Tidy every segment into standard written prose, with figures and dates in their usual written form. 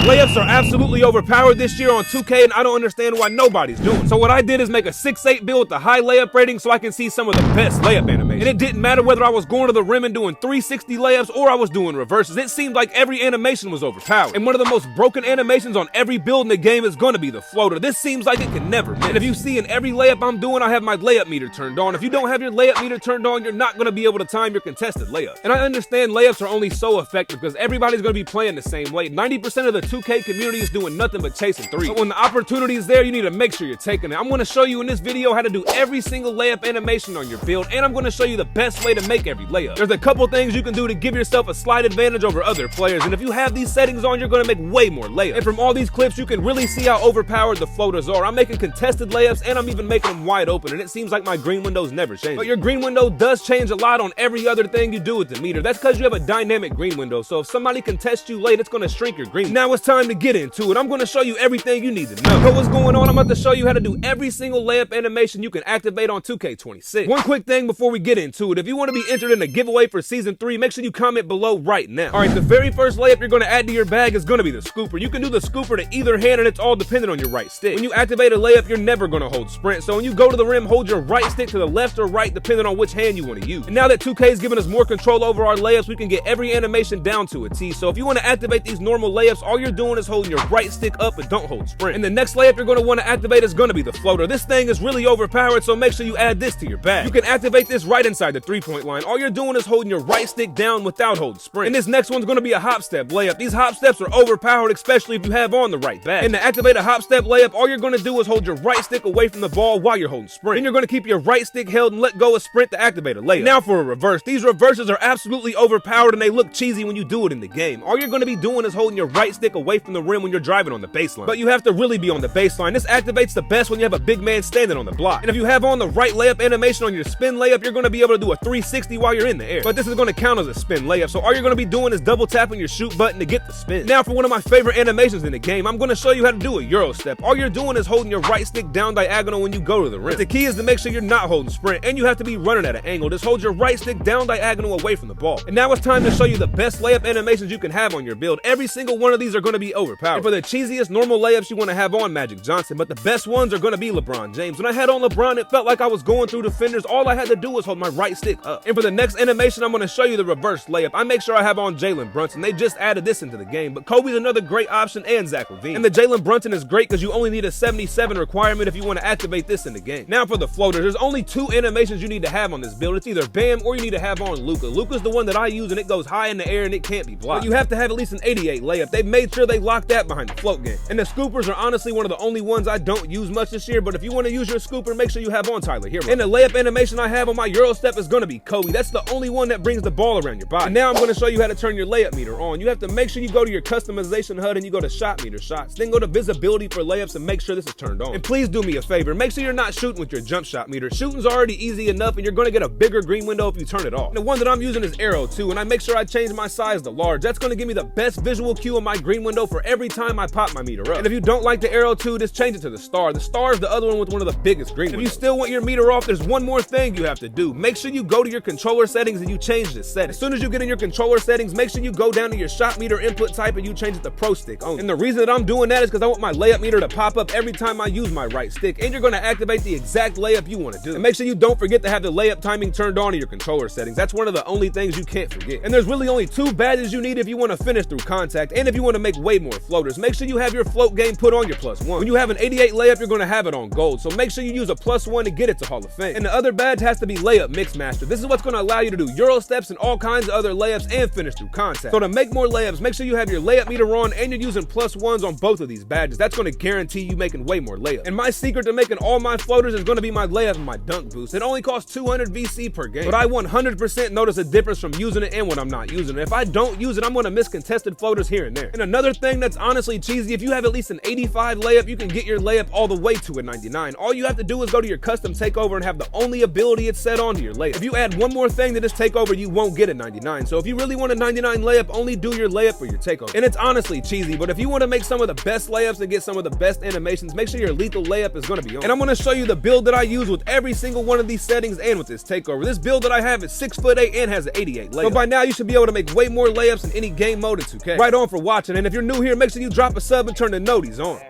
Layups are absolutely overpowered this year on 2K, and I don't understand why nobody's doing it. So what I did is make a 6-8 build with the high layup rating so I can see some of the best layup animation. And it didn't matter whether I was going to the rim and doing 360 layups or I was doing reverses. It seemed like every animation was overpowered. And one of the most broken animations on every build in the game is going to be the floater. This seems like it can never miss. And if you see in every layup I'm doing, I have my layup meter turned on. If you don't have your layup meter turned on, you're not going to be able to time your contested layup. And I understand layups are only so effective because everybody's going to be playing the same way. 90% of the 2K community is doing nothing but chasing threes. But when the opportunity is there, you need to make sure you're taking it. I'm going to show you in this video how to do every single layup animation on your build, and I'm going to show you the best way to make every layup. There's a couple things you can do to give yourself a slight advantage over other players, and if you have these settings on, you're going to make way more layups. And from all these clips, you can really see how overpowered the floaters are. I'm making contested layups, and I'm even making them wide open, and it seems like my green window's never changed. But your green window does change a lot on every other thing you do with the meter. That's because you have a dynamic green window, so if somebody contests you late, it's going to shrink your green. Now it's time to get into it. I'm going to show you everything you need to know. So what's going on? I'm about to show you how to do every single layup animation you can activate on 2K26. One quick thing before we get into it. If you want to be entered in a giveaway for Season 3, make sure you comment below right now. Alright, the very first layup you're going to add to your bag is going to be the scooper. You can do the scooper to either hand and it's all dependent on your right stick. When you activate a layup, you're never going to hold sprint. So when you go to the rim, hold your right stick to the left or right depending on which hand you want to use. And now that 2K is giving us more control over our layups, we can get every animation down to a T. So if you want to activate these normal layups, all you're doing is holding your right stick up and don't hold sprint. And the next layup you're going to want to activate is going to be the floater. This thing is really overpowered, so make sure you add this to your bag. You can activate this right inside the 3-point line. All you're doing is holding your right stick down without holding sprint. And this next one's going to be a hop step layup. These hop steps are overpowered, especially if you have on the right bag. And to activate a hop step layup, all you're going to do is hold your right stick away from the ball while you're holding sprint. Then you're going to keep your right stick held and let go of sprint to activate a layup. Now for a reverse. These reverses are absolutely overpowered and they look cheesy when you do it in the game. All you're going to be doing is holding your right stick away from the rim when you're driving on the baseline. But you have to really be on the baseline. This activates the best when you have a big man standing on the block. And if you have on the right layup animation on your spin layup, you're going to be able to do a 360 while you're in the air. But this is going to count as a spin layup, so all you're going to be doing is double tapping your shoot button to get the spin. Now for one of my favorite animations in the game, I'm going to show you how to do a Eurostep. All you're doing is holding your right stick down diagonal when you go to the rim. But the key is to make sure you're not holding sprint, and you have to be running at an angle. Just hold your right stick down diagonal away from the ball. And now it's time to show you the best layup animations you can have on your build. Every single one of these are going to be overpowered. And for the cheesiest normal layups, you want to have on Magic Johnson, but the best ones are going to be LeBron James. When I had on LeBron, it felt like I was going through defenders. All I had to do was hold my right stick up. And for the next animation, I'm going to show you the reverse layup. I make sure I have on Jalen Brunson. They just added this into the game, but Kobe's another great option and Zach LaVine. And the Jalen Brunson is great because you only need a 77 requirement if you want to activate this in the game. Now for the floater, there's only two animations you need to have on this build. It's either Bam or you need to have on Luka. Luka's the one that I use and it goes high in the air and it can't be blocked. But you have to have at least an 88 layup. They've made sure they locked that behind the float game. And the scoopers are honestly one of the only ones I don't use much this year, but if you want to use your scooper, make sure you have on Tyler Hero. And the layup animation I have on my Eurostep is going to be Kobe. That's the only one that brings the ball around your body. And now I'm going to show you how to turn your layup meter on. You have to make sure you go to your customization HUD and you go to shot meter shots. Then go to visibility for layups and make sure this is turned on. And please do me a favor. Make sure you're not shooting with your jump shot meter. Shooting's already easy enough and you're going to get a bigger green window if you turn it off. And the one that I'm using is Arrow 2, and I make sure I change my size to large. That's going to give me the best visual cue on my green window for every time I pop my meter up. And if you don't like the Arrow 2, just change it to the Star. The Star is the other one with one of the biggest green windows. If you still want your meter off, there's one more thing you have to do. Make sure you go to your controller settings and you change this setting. As soon as you get in your controller settings, make sure you go down to your shot meter input type and you change it to Pro Stick only. And the reason that I'm doing that is because I want my layup meter to pop up every time I use my right stick, and you're going to activate the exact layup you want to do. And make sure you don't forget to have the layup timing turned on in your controller settings. That's one of the only things you can't forget. And there's really only two badges you need if you want to finish through contact and if you want to make way more floaters. Make sure you have your float game put on your +1. When you have an 88 layup, you're going to have it on gold, so make sure you use a +1 to get it to Hall of Fame. And the other badge has to be layup mix master. This is what's going to allow you to do Eurosteps and all kinds of other layups and finish through contact. So to make more layups, make sure you have your layup meter on and you're using +1s on both of these badges. That's going to guarantee you making way more layups. And my secret to making all my floaters is going to be my layup and my dunk boost. It only costs 200 VC per game, but I 100% notice a difference from using it and when I'm not using it. If I don't use it, I'm going to miss contested floaters here and there. And another thing that's honestly cheesy, if you have at least an 85 layup, you can get your layup all the way to a 99. All you have to do is go to your custom takeover and have the only ability it's set on to your layup. If you add one more thing to this takeover, you won't get a 99. So if you really want a 99 layup, only do your layup for your takeover. And it's honestly cheesy, but if you want to make some of the best layups and get some of the best animations, make sure your lethal layup is going to be on. And I'm going to show you the build that I use with every single one of these settings and with this takeover. This build that I have is 6'8" and has an 88 layup. So by now you should be able to make way more layups in any game mode in 2K. Right on for watching, and if if you're new here, make sure you drop a sub and turn the noties on.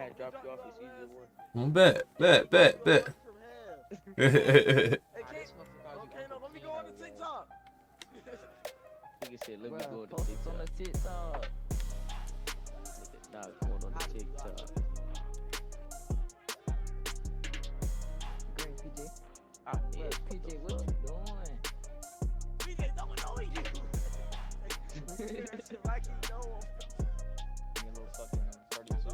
Bet. Let me go to TikTok. Now going on the TikTok. Great PJ. Yeah, PJ, what you doing? PJ, don't know you. Like you know him. A little fucking 32.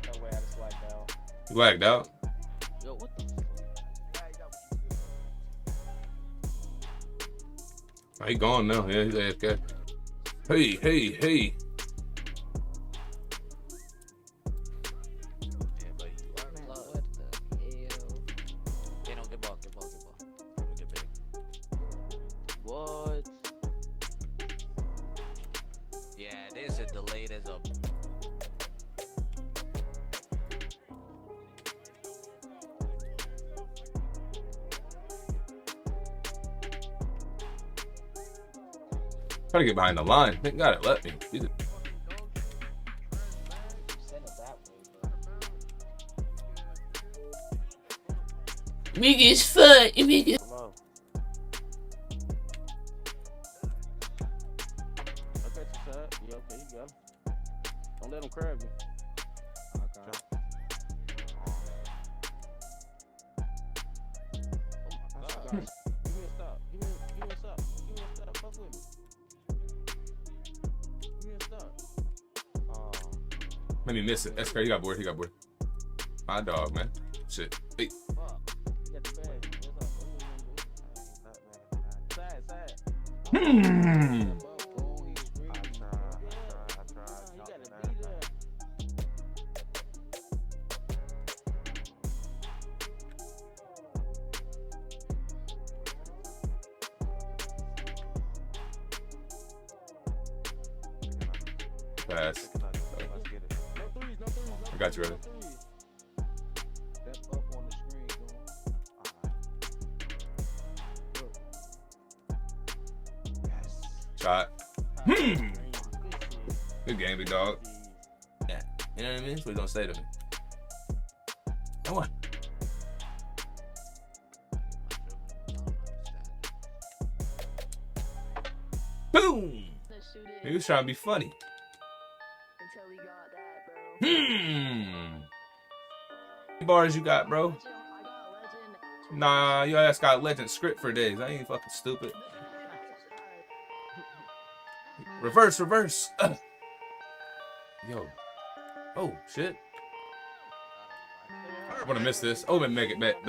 No way I just lagged out. You lagged out? Yo, what the fuck? Oh, he gone now. Yeah, he's AFK. Hey. What? Yeah, this is delayed as a. Trying to get behind the line. Thank God it let me. Jesus. Big as fuck. Big as. Okay, you got him. Don't let him crab you. Okay. Oh my God. Give me a stop. Give me a stop. Fuck with me. Give me a stop. Let me miss it. That's crazy. He got bored. My dog, man. Shit. Hey. Fuck. You got the bag. Side. Pass. I got you ready. Step up on the screen, Shot. Good game, big dog. Yeah. You know what I mean? That's what he's gonna say to me. Come on. Boom! He was trying to be funny. Bars you got, bro? Nah, your ass got legend script for days. I ain't fucking stupid. Reverse. Yo. Oh, shit. I wanna miss this. Oh, and make it bet.